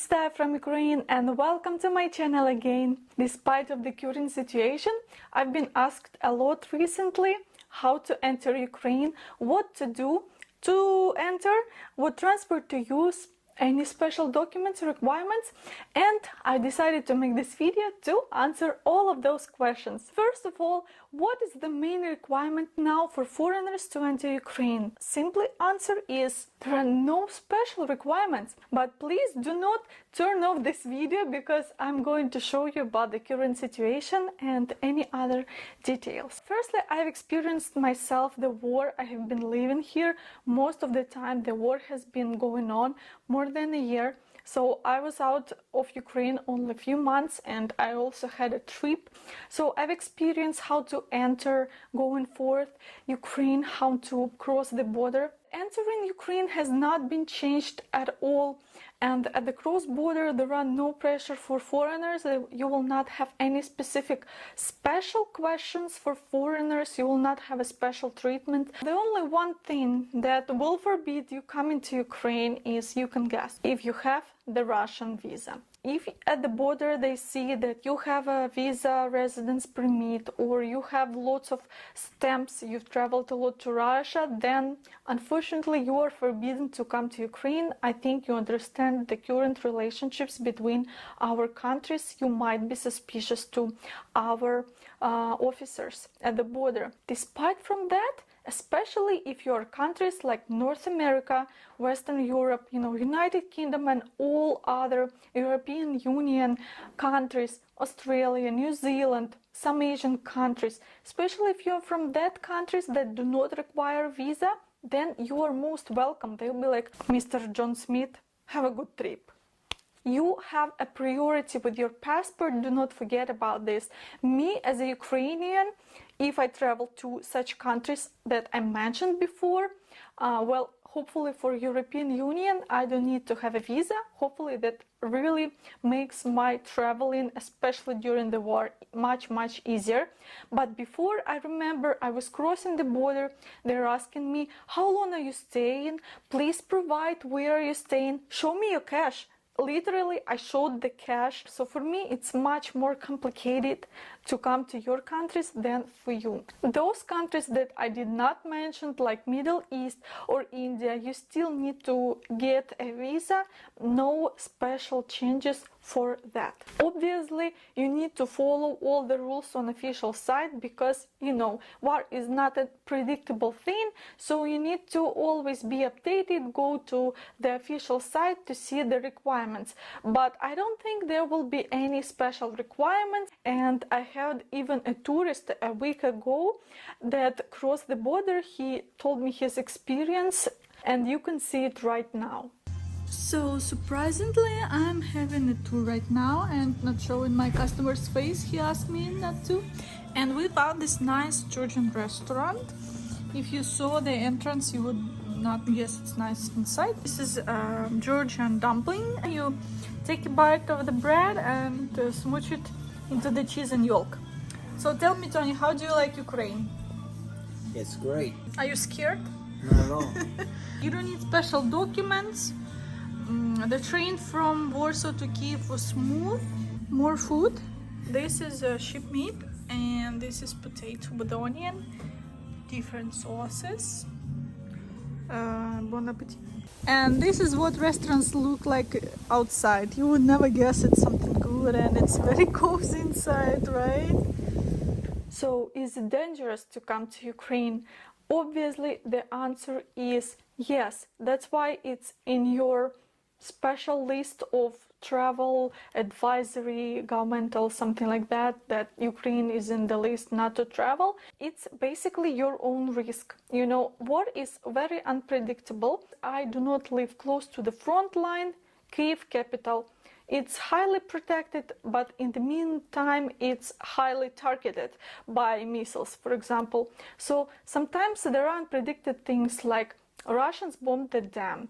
it's Taya from Ukraine and welcome to my channel again. Despite of the current situation, I've been asked a lot recently how to enter Ukraine, what to do to enter, what transport to use, any special documents requirements, and I decided to make this video to answer all of those questions. First of all, what is the main requirement now for foreigners to enter Ukraine? Simply answer is there are no special requirements, but please do not turn off this video because I'm going to show you about the current situation and any other details. Firstly, I've experienced myself the war. I have been living here most of the time. The war has been going on more than a year. So I was out of Ukraine only a few months and I also had a trip. So I've experienced how to enter, going forth Ukraine, how to cross the border. Entering Ukraine has not been changed at all, and at the cross border there are no pressure for foreigners. You will not have any specific special questions for foreigners. You will not have a special treatment. The only one thing that will forbid you coming to Ukraine is, you can guess, if you have the Russian visa. If at the border they see that you have a visa, residence permit, or you have lots of stamps, you've traveled a lot to Russia, then unfortunately you are forbidden to come to Ukraine. I think you understand the current relationships between our countries. You might be suspicious to our officers at the border. Despite from that, especially if you are countries like North America, Western Europe, United Kingdom and all other European Union countries, Australia, New Zealand, some Asian countries, especially if you're from that countries that do not require visa, then you are most welcome. They'll be like, Mr. John Smith, have a good trip. You have a priority with your passport. Do not forget about this. Me as a Ukrainian, if I travel to such countries that I mentioned before, well, hopefully for European Union, I don't need to have a visa. Hopefully that really makes my traveling, especially during the war, much easier. But before, I remember I was crossing the border. They're asking me, how long are you staying? Please provide where are you staying? Show me your cash. Literally, I showed the cash. So for me, it's much more complicated to come to your countries than for you. Those countries that I did not mention, like Middle East or India, you still need to get a visa. No special changes for that. Obviously, you need to follow all the rules on official site because, war is not a predictable thing. So you need to always be updated, go to the official site to see the requirements. But I don't think there will be any special requirements. And I had even a tourist a week ago that crossed the border. He told me his experience and you can see it right now. So surprisingly, I'm having a tour right now and not showing my customer's face. He asked me not to. And we found this nice Georgian restaurant. If you saw the entrance, you would not guess it's nice inside. This is Georgian dumpling. You take a bite of the bread and smooch it into the cheese and yolk. So tell me, Tony, how do you like Ukraine? It's great. Are you scared? Not at all. You don't need special documents. The train from Warsaw to Kiev was smooth. More food. This is sheep meat and this is potato with onion. Different sauces. Bon appetit. And this is what restaurants look like outside. You would never guess it's something good and it's very cozy inside, right? So is it dangerous to come to Ukraine? Obviously the answer is yes. That's why it's in your special list of travel advisory, governmental, something like that, that Ukraine is in the list not to travel. It's basically your own risk. War is very unpredictable. I do not live close to the front line, Kyiv capital. It's highly protected, but in the meantime, it's highly targeted by missiles, for example. So sometimes there are unpredicted things like Russians bombed the dam,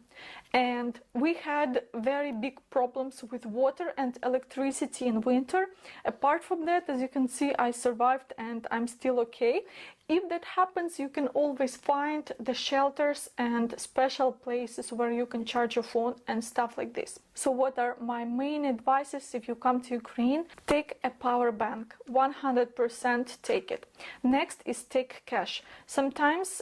and we had very big problems with water and electricity in winter. Apart from that, as you can see, I survived and I'm still okay. If that happens, you can always find the shelters and special places where you can charge your phone and stuff like this. So what are my main advices if you come to Ukraine? Take a power bank, 100% take it. Next is take cash. Sometimes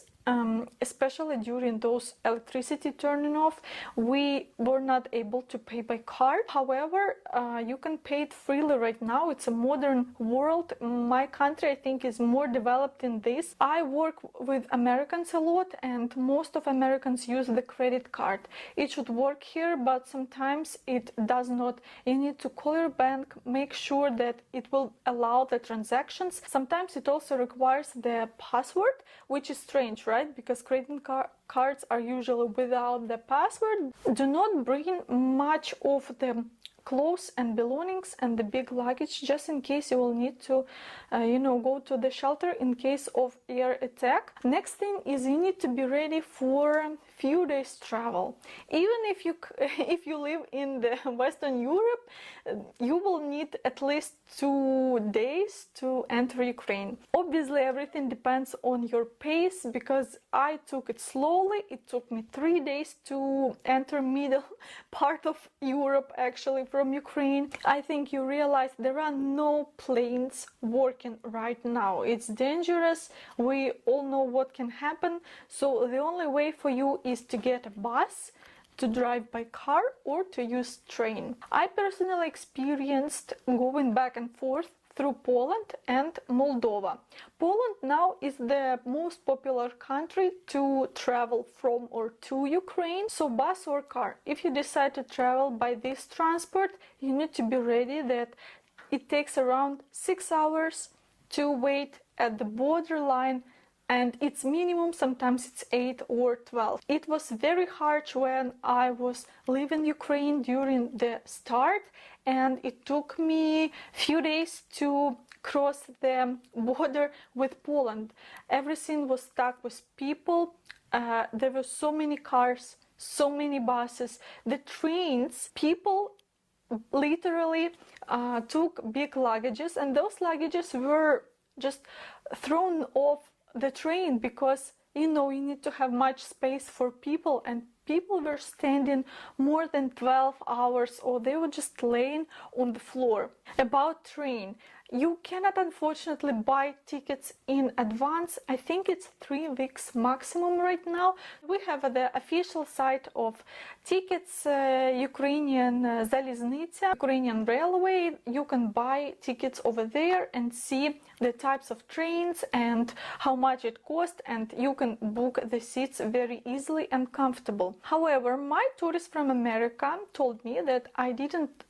especially during those electricity turning off, we were not able to pay by card. However, you can pay it freely right now. It's a modern world. My country, I think, is more developed in this. I work with Americans a lot, and most of Americans use the credit card. It should work here, but sometimes it does not. You need to call your bank, make sure that it will allow the transactions. Sometimes it also requires the password, which is strange, right? Because credit cards are usually without the password. Do not bring much of the clothes and belongings and the big luggage, just in case you will need to go to the shelter in case of air attack. Next thing is you need to be ready for few days travel. Even if you live in the Western Europe, you will need at least 2 days to enter Ukraine. Obviously, everything depends on your pace, because I took it slowly. It took me 3 days to enter middle part of Europe, actually, from Ukraine. I think you realize there are no planes working right now. It's dangerous. We all know what can happen. So the only way for you is to get a bus, to drive by car, or to use train. I personally experienced going back and forth through Poland and Moldova. Poland now is the most popular country to travel from or to Ukraine, so bus or car. If you decide to travel by this transport, you need to be ready that it takes around 6 hours to wait at the borderline, and it's minimum, sometimes it's 8 or 12. It was very harsh when I was leaving Ukraine during the start, and it took me few days to cross the border with Poland. Everything was stuck with people. There were so many cars, so many buses. The trains, people literally took big luggages, and those luggages were just thrown off the train, because you need to have much space for people, and people were standing more than 12 hours, or they were just laying on the floor. About train, you cannot unfortunately buy tickets in advance. I think it's 3 weeks maximum right now. We have the official site of tickets, Ukrainian Zaliznytsia, Ukrainian Railway. You can buy tickets over there and see the types of trains and how much it costs, and you can book the seats very easily and comfortable. However, my tourist from America told me that I didn't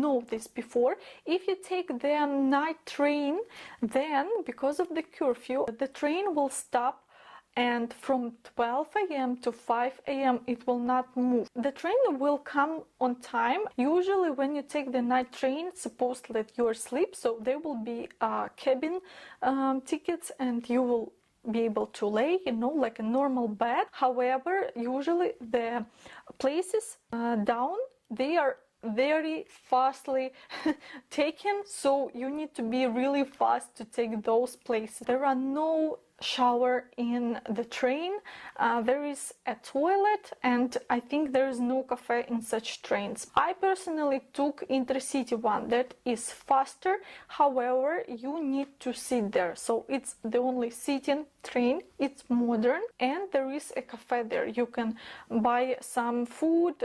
know this before. If you take the night train, then because of the curfew, the train will stop, and from 12 a.m. to 5 a.m. it will not move. The train will come on time. Usually when you take the night train, it's supposed to let you sleep, so there will be cabin tickets, and you will be able to lay, like a normal bed. However, usually the places down, they are very fastly taken, so you need to be really fast to take those places. There are no shower in the train. There is a toilet, and I think there is no cafe in such trains. I personally took intercity one that is faster. However, you need to sit there, so it's the only sitting train. It's modern, and there is a cafe there. You can buy some food,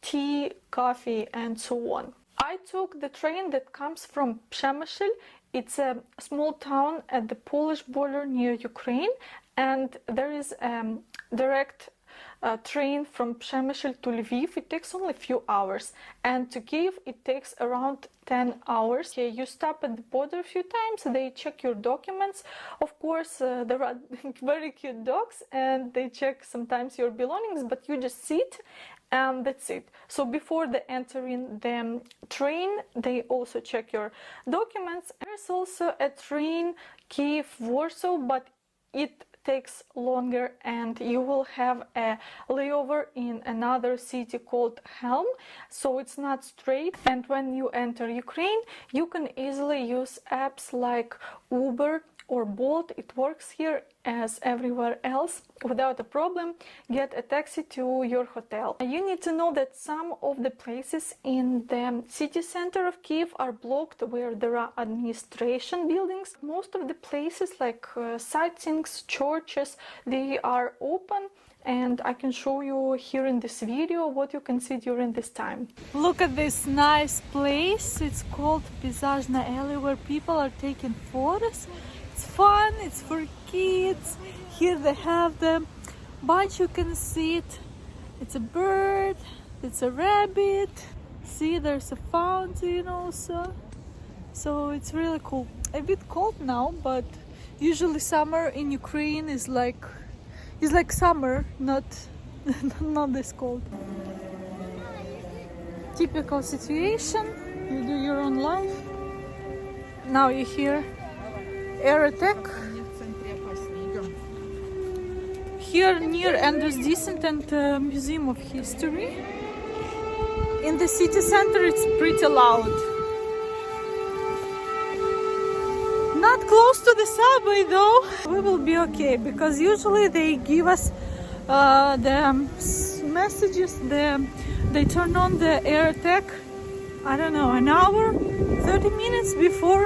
tea, coffee, and so on. I took the train that comes from Przemyśl. It's a small town at the Polish border near Ukraine, and there is a direct train from Przemyśl to Lviv. It takes only a few hours, and to Kyiv it takes around 10 hours. Okay, you stop at the border a few times, they check your documents. Of course, there are very cute dogs, and they check sometimes your belongings, but you just sit, and that's it. So before they entering the train, they also check your documents. There's also a train Kyiv-Warsaw, but it takes longer, and you will have a layover in another city called Helm, so it's not straight. And when you enter Ukraine, you can easily use apps like Uber or Bolt. It works here as everywhere else without a problem. Get a taxi to your hotel. You need to know that some of the places in the city center of Kiev are blocked where there are administration buildings. Most of the places like sightseeings, churches, they are open, and I can show you here in this video what you can see during this time. Look at this nice place. It's called Pizajna Alley, where people are taking photos. It's fun, it's for kids. Here they have the bunch, you can see it. It's a bird, it's a rabbit. See, there's a fountain also. So it's really cool. A bit cold now, but usually summer in Ukraine is like summer, not this cold. Typical situation, you do your own life. Now you hear air attack. Here near Andrews Decent and Museum of History. In the city center it's pretty loud. Not close to the subway though. We will be okay, because usually they give us the messages, they turn on the air attack, I don't know, an hour, 30 minutes before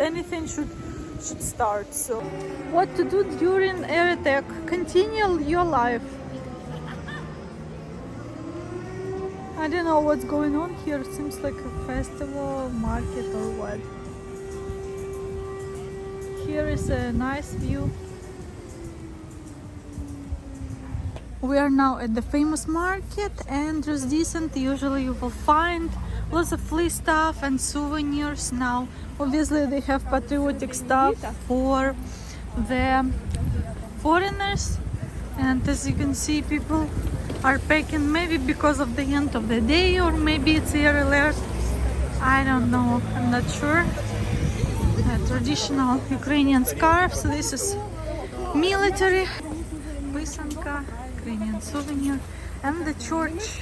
anything should start. So what to do during air attack? Continue your life. I don't know what's going on here. It seems like a festival, market or what. Here is a nice view. We are now at the famous market, Andrews Decent. Usually you will find lots of flea stuff and souvenirs. Now obviously they have patriotic stuff for the foreigners, and as you can see, people are packing, maybe because of the end of the day, or maybe it's air alert, I don't know, I'm not sure. Traditional Ukrainian scarves. This is military pisanka, Ukrainian souvenir, and the church,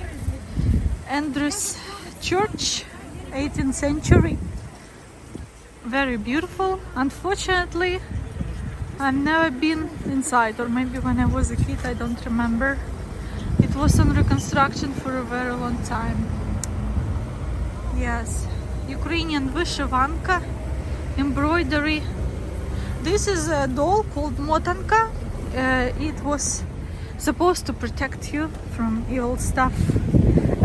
Andrews Church, 18th century. Very beautiful. Unfortunately, I've never been inside, or maybe when I was a kid, I don't remember. It was on reconstruction for a very long time. Yes, Ukrainian vyshivanka, embroidery. This is a doll called motanka. It was supposed to protect you from evil stuff.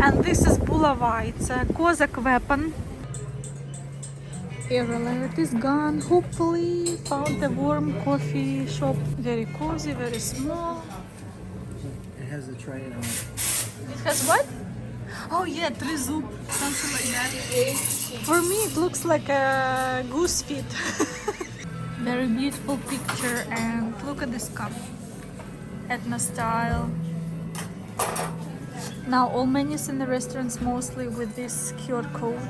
And this is bulava. It's a Cossack weapon. Air alert is gone. Hopefully found a warm coffee shop. Very cozy, very small. It has a tray on it. It has what? Oh yeah, trezub, something like that. For me it looks like a goose feet. Very beautiful picture, and look at this cup. Ethno style. Now all menus in the restaurants mostly with this QR code.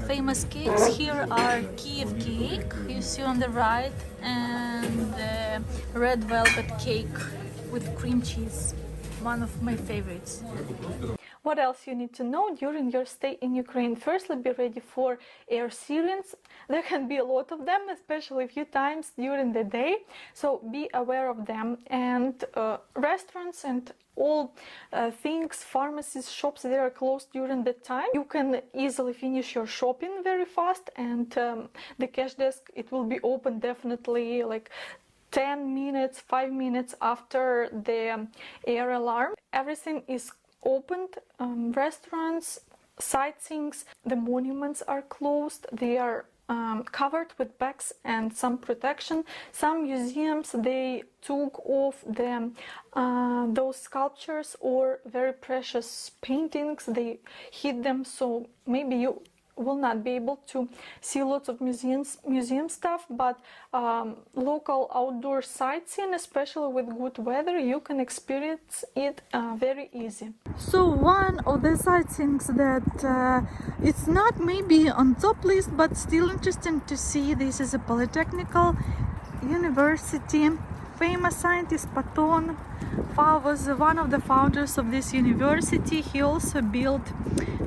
Famous cakes here are Kiev cake, you see on the right, and the red velvet cake with cream cheese, one of my favorites. What else you need to know during your stay in Ukraine? Firstly, be ready for air sirens. There can be a lot of them, especially a few times during the day, so be aware of them. And restaurants and all things, pharmacies, shops, they are closed during the time. You can easily finish your shopping very fast, and the cash desk, it will be open definitely like 10 minutes, 5 minutes after the air alarm. Everything is opened. Restaurants, sightseeings, the monuments are closed. They are covered with bags and some protection. Some museums, they took off the those sculptures or very precious paintings. They hid them, so maybe you will not be able to see lots of museum stuff, but local outdoor sightseeing, especially with good weather, you can experience it very easy. So one of the sightseeings that it's not maybe on top list, but still interesting to see, this is a polytechnical university. Famous scientist Platon was one of the founders of this university. He also built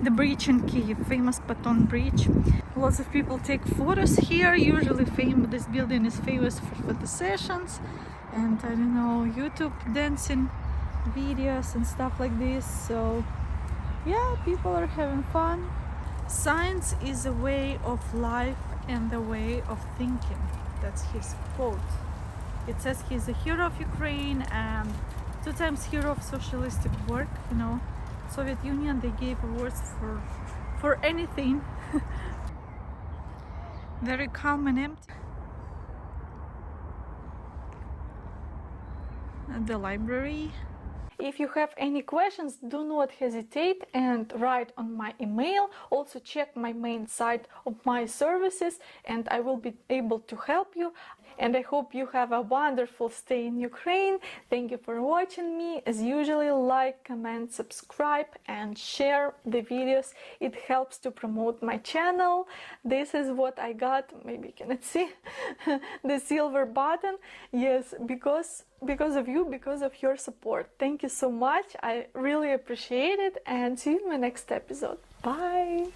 the bridge in Kiev, famous Platon Bridge. Lots of people take photos here. Usually this building is famous for photo sessions and, I don't know, YouTube dancing videos and stuff like this. So yeah, people are having fun. Science is a way of life and a way of thinking. That's his quote. It says he's a hero of Ukraine and 2 times hero of socialistic work. You know, Soviet Union, they gave awards for anything. Very calm and empty. The library. If you have any questions, do not hesitate and write on my email. Also check my main site of my services and I will be able to help you. And I hope you have a wonderful stay in Ukraine. Thank you for watching me. As usual, like, comment, subscribe and share the videos. It helps to promote my channel. This is what I got. Maybe you cannot see the silver button. Yes, because of you, because of your support. Thank you so much. I really appreciate it and see you in my next episode. Bye.